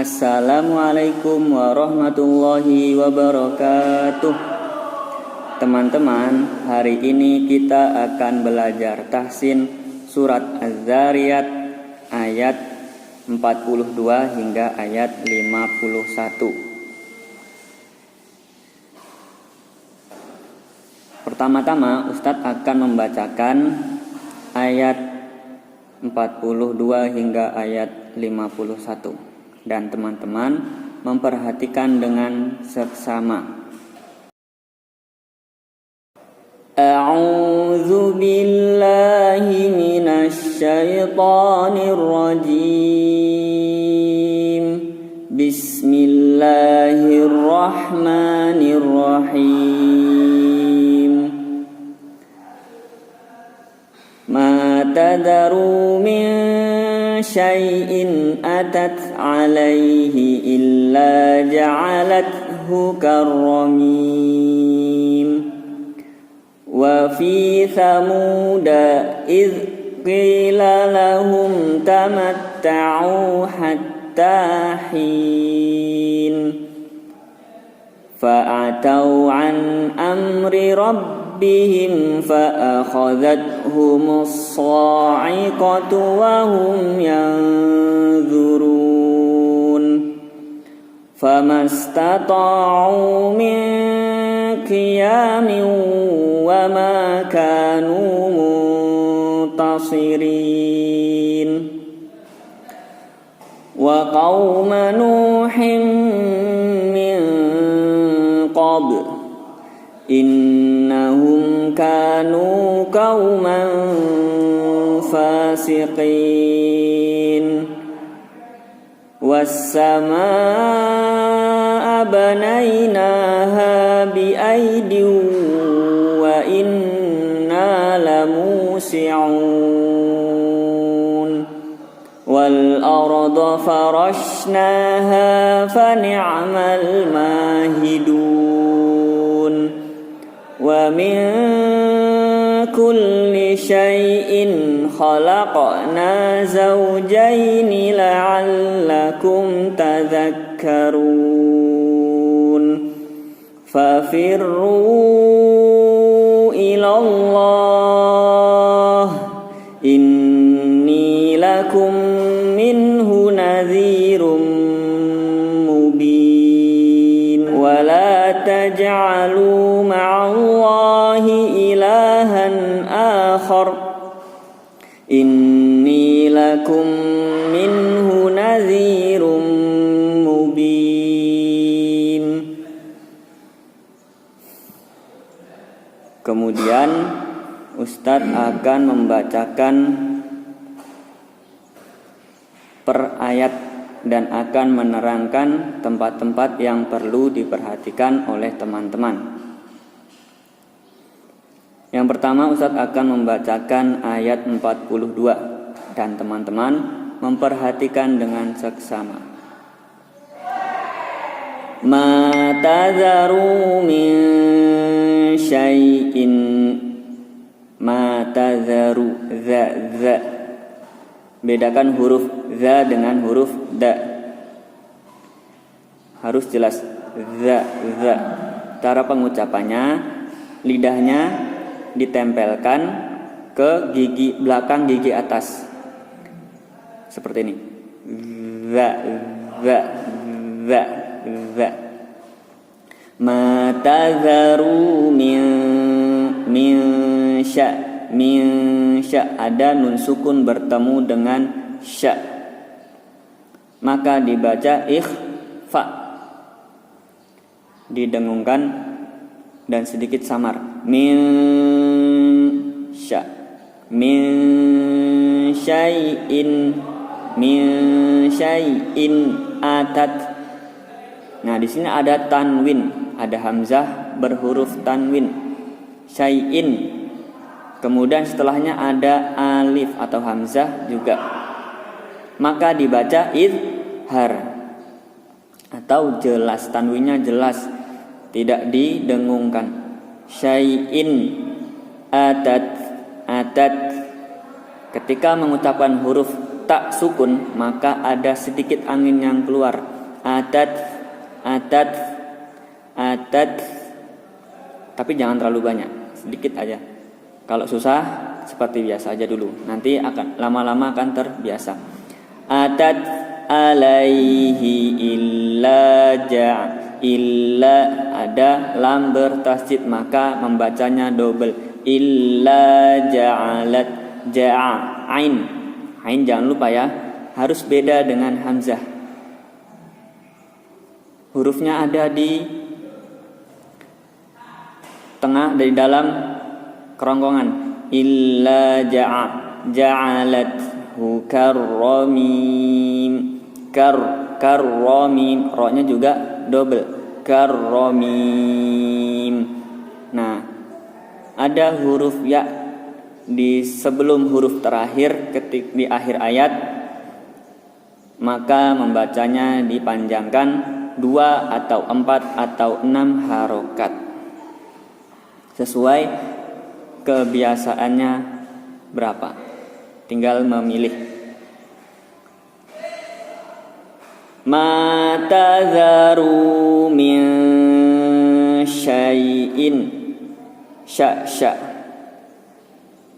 Assalamualaikum warahmatullahi wabarakatuh. Teman-teman, hari ini kita akan belajar tahsin surat Az-Zariyat ayat 42 hingga ayat 51. Pertama-tama Ustadz akan membacakan ayat 42 hingga ayat 51 dan teman-teman memperhatikan dengan seksama. A'udzu billahi minasy syaithanir rajim. Bismillahirrahmanirrahim. Ma tadharu min syai'in atat alaihi illa ja'alathu karramim. Wa fi thamuda idh qila lahum tamatta'u hatta hin fa'atau an amri rabbihim fa'akhadhathumus sa'iqatu wa hum yanzurun famastata'u min qiyamin wa ma kanu muntasirin wa qauma nuhin min qabl innahum kanu qauman fasiqin was-samaa'a banaynaha bi'aydin wa inna lamusi'un wal arda farashnaha fa ni'mal mahidun wa min kulli syai'in khalaqna zawjaini la'allakum tadhakkarun fafirru ilallah inni lakum minhu nadhirum mubin wa la taj'alu ma'allahi ilahan akhar inni lakum minhu nadhirum mubin. Kemudian Ustadz akan membacakan per ayat dan akan menerangkan tempat-tempat yang perlu diperhatikan oleh teman-teman. Yang pertama Ustadz akan membacakan ayat 42 dan teman-teman memperhatikan dengan seksama. Ma tadharu min syai'in, ma tadharu, za. Bedakan huruf za dengan huruf da. Harus jelas za. Cara pengucapannya, lidahnya ditempelkan ke gigi belakang gigi atas seperti ini. Za. Ma tadharu min sya ada nun sukun bertemu dengan sya, maka dibaca ikhfa, didengungkan dan sedikit samar. Min syai'in atat. Nah, di sini ada tanwin, ada hamzah berhuruf tanwin. Syai'in. Kemudian setelahnya ada alif atau hamzah juga. Maka dibaca idhar atau jelas, tanwinnya jelas, tidak didengungkan. Syai'in atat. Ketika mengucapkan huruf tak sukun, maka ada sedikit angin yang keluar. atat, atat, atat. Tapi jangan terlalu banyak, sedikit aja. Kalau susah seperti biasa aja dulu. Nanti akan lama-lama akan terbiasa. Atat alaihi illa illa, ada lam bertasydid maka membacanya double. Illa ja'alat, ain jangan lupa ya, harus beda dengan hamzah. Hurufnya ada di tengah, dari dalam kerongkongan. Illa ja'alat karramim, karramim, ro-nya juga double, karramim. Nah, ada huruf ya di sebelum huruf terakhir di akhir ayat, maka membacanya dipanjangkan 2 atau 4 atau 6 harokat sesuai kebiasaannya berapa, tinggal memilih. Ma tadharu min syai'in, sya.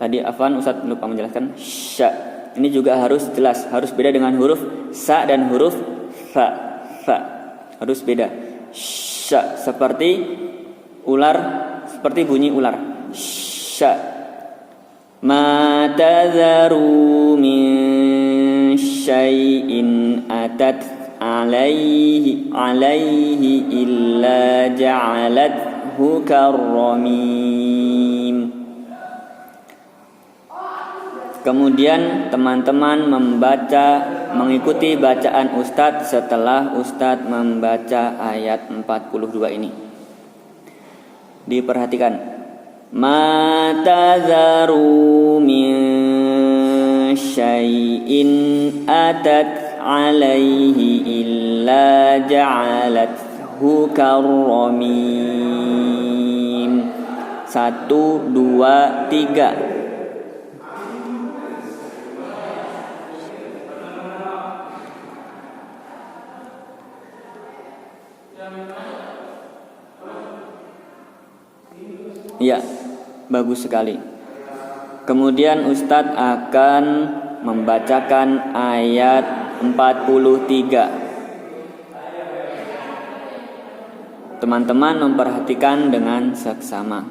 Tadi Afwan Ustaz lupa menjelaskan sya. Ini juga harus jelas, harus beda dengan huruf sa dan huruf fa. Harus beda. Sya seperti ular, seperti bunyi ular. Sya. Ma tadharu min syai'in atat alaihi illa ja'alathu karramim. Kemudian teman-teman mengikuti bacaan Ustadz setelah Ustadz membaca ayat 42 ini. Diperhatikan. Ma tadharu min syai'in atat alaihi illa ja'alathu karramim. 1, 2, 3. Ya, bagus sekali. Kemudian Ustadz akan membacakan ayat 43. Teman-teman memperhatikan dengan seksama.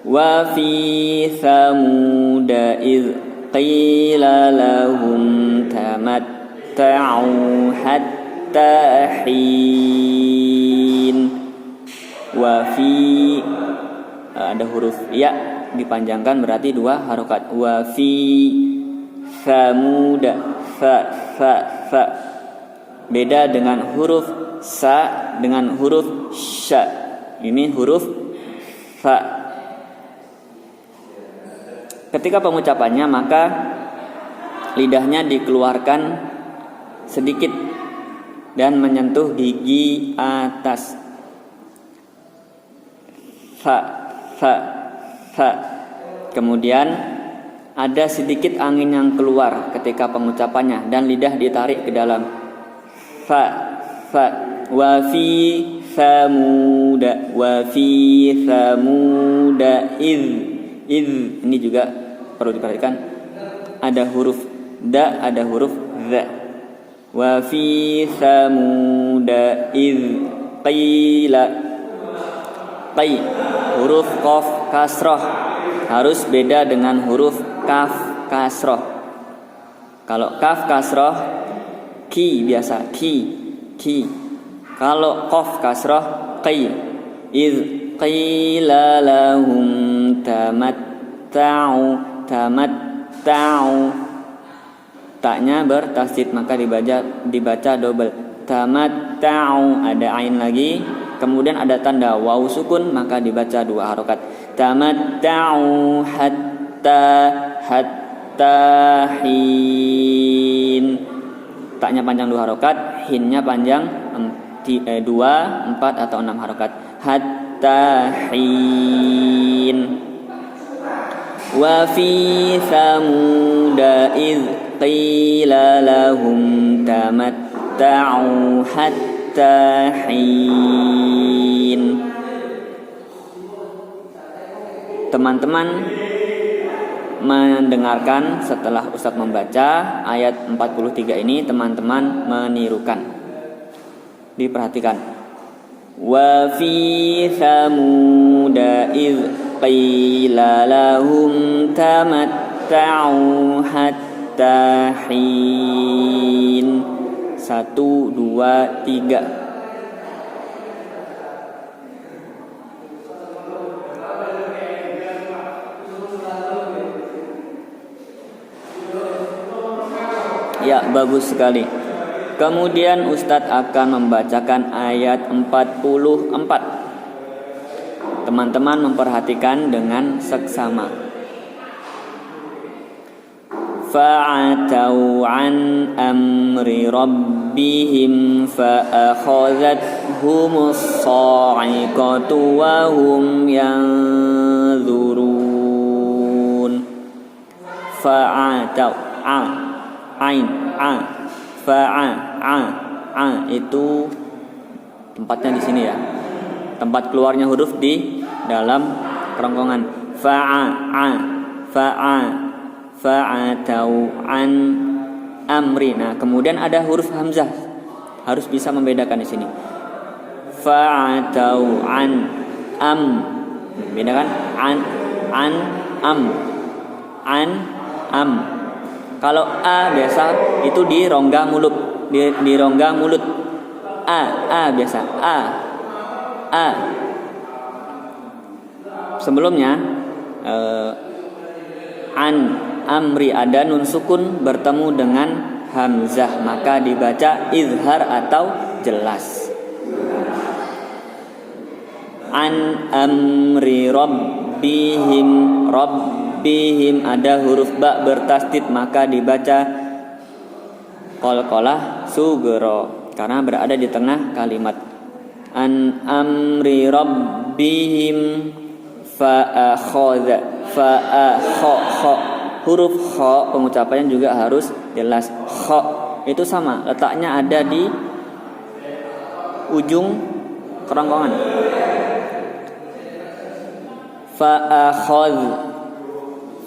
Wa fi thamuda idh qila lahum tamatta'u hatta hin. Wa fi, ada huruf ya dipanjangkan berarti 2 harokat. Wa fi thamuda, fa. Beda dengan huruf sa dengan huruf sya. Ini huruf fa. Ketika pengucapannya maka lidahnya dikeluarkan sedikit dan menyentuh gigi atas. Fa. Kemudian ada sedikit angin yang keluar ketika pengucapannya dan lidah ditarik ke dalam. Fa. Wa fi thamuda, wa fi thamuda iz. Ini juga perlu diperhatikan. Ada huruf da, ada huruf za. Wa fi thamuda iz qila. Qai, huruf qaf kasroh harus beda dengan huruf kaf kasroh. Kalau kaf kasroh ki biasa, ki. Kalau qaf kasroh qai. Iz qila lahum tamatta'u. Taknya bertasydid maka dibaca double. Tamatta'u, ada ain lagi. Kemudian ada tanda waw sukun maka dibaca 2 harokat. Tamatta'u hatta hin. Taknya panjang 2 harokat, hinnya panjang 2, 4 atau 6 harokat. Hatta hin. Wa fi thamuda idh qila lahum tamatta'u tamatta'u hatta hin. Teman-teman mendengarkan setelah Ustadz membaca ayat 43 ini, teman-teman menirukan. Diperhatikan. Wa fi thamuda idh qila lahum tamatta'u hatta hin. 1, 2, 3. Ya, bagus sekali. Kemudian Ustadz akan membacakan ayat 44. Teman-teman memperhatikan dengan seksama. Fa'atau an amri rabbihim fa'akhadhathumus sa'iqatu wa hum yanzurun. Fa'atau ain fa'a itu tempatnya di sini ya. Tempat keluarnya huruf di dalam kerongkongan. Fa'atau an amri. Nah, kemudian ada huruf hamzah. Harus bisa membedakan di sini. Fa'atau an bedakan am. Kalau a biasa itu di rongga mulut, di rongga mulut. A biasa a. Sebelumnya an amri ada nun sukun bertemu dengan hamzah, maka dibaca izhar atau jelas. An amri rabbihim ada huruf ba bertasdid, maka dibaca qalqalah sugro karena berada di tengah kalimat. An amri rabbihim huruf kha pengucapannya juga harus jelas. Kha itu sama, letaknya ada di ujung kerongkongan.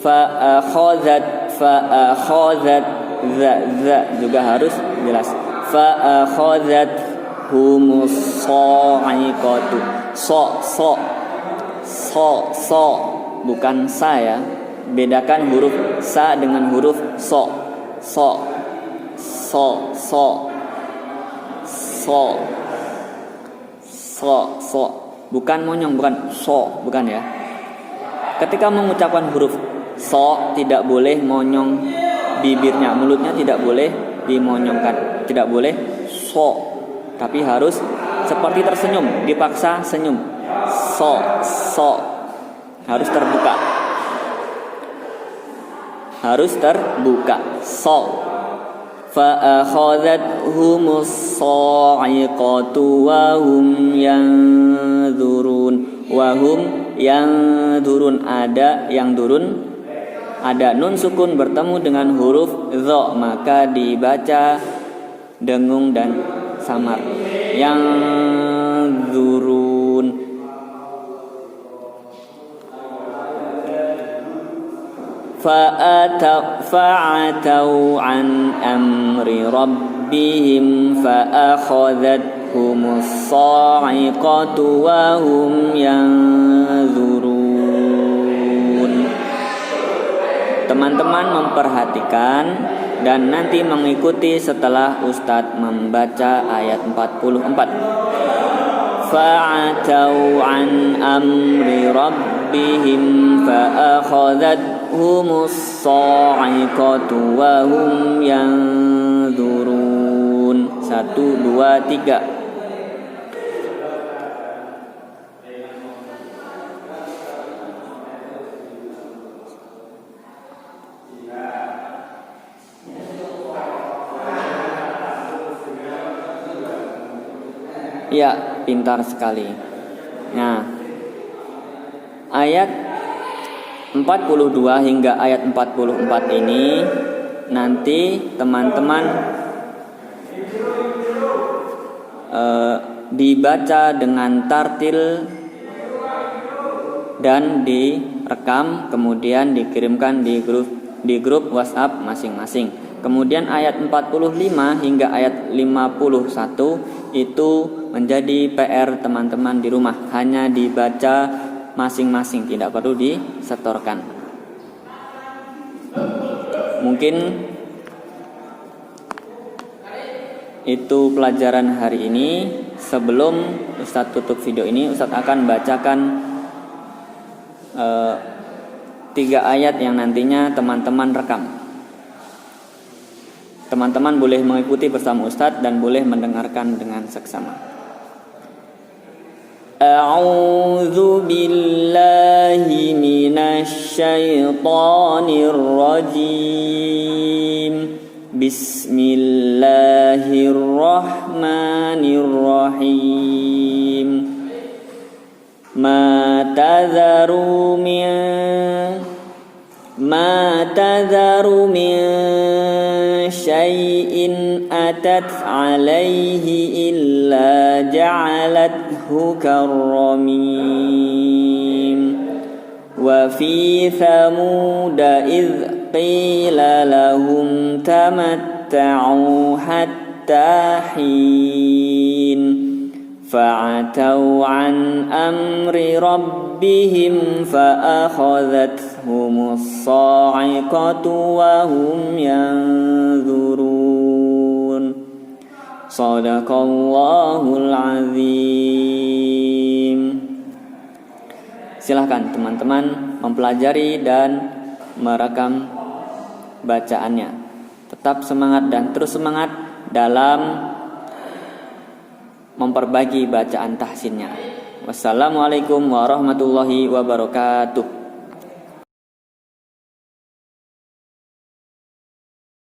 Fa'akhadhat za juga harus jelas. Fa'akhadhat humus sa'iqatu. So bukan sa ya. Bedakan huruf sa dengan huruf so. Bukan monyong, bukan so, bukan ya. Ketika mengucapkan huruf so tidak boleh monyong bibirnya, mulutnya tidak boleh dimonyongkan, tidak boleh so, tapi harus seperti tersenyum, dipaksa senyum. So harus terbuka, so. Fa'akhadhathumus sa'iqatu wa hum yanzurun ada yang durun, ada nun sukun bertemu dengan huruf dha, maka dibaca dengung dan samar. Yanzurun. Fa'atau an amri rabbihim fa'akhadhathumus sa'iqatu wa hum yanzurun. Teman-teman memperhatikan dan nanti mengikuti setelah Ustadz membaca ayat 44. Fa'atau an amri rabbihim fa'akhadhathumus sa'iqatu wa hum yanzurun. 1, 2, 3. Ya, pintar sekali. Nah, ayat 42 hingga ayat 44 ini nanti teman-teman dibaca dengan tartil dan direkam, kemudian dikirimkan di grup WhatsApp masing-masing. Kemudian ayat 45 hingga ayat 51 itu menjadi PR teman-teman di rumah, hanya dibaca masing-masing, tidak perlu disetorkan. Mungkin itu pelajaran hari ini. Sebelum Ustadz tutup video ini, Ustadz akan bacakan 3 ayat yang nantinya teman-teman rekam. Teman-teman boleh mengikuti bersama Ustadz dan boleh mendengarkan dengan seksama. A'udzu billahi minasy syaithanir rajim. Bismillahirrahmanirrahim. Ma tadharu min syai'in atat alaihi illa ja'alathu karramim. Wa fi thamud idh qila lahum tamatta'u hatta hin fa'atau an amri rabbihim fa'akhadhathumus sa'iqatu wa hum yanzurun. Shadaqallahul azim. Silahkan teman-teman mempelajari dan merekam bacaannya. Tetap semangat dan terus semangat dalam memperbaiki bacaan tahsinnya. Wassalamualaikum warahmatullahi wabarakatuh.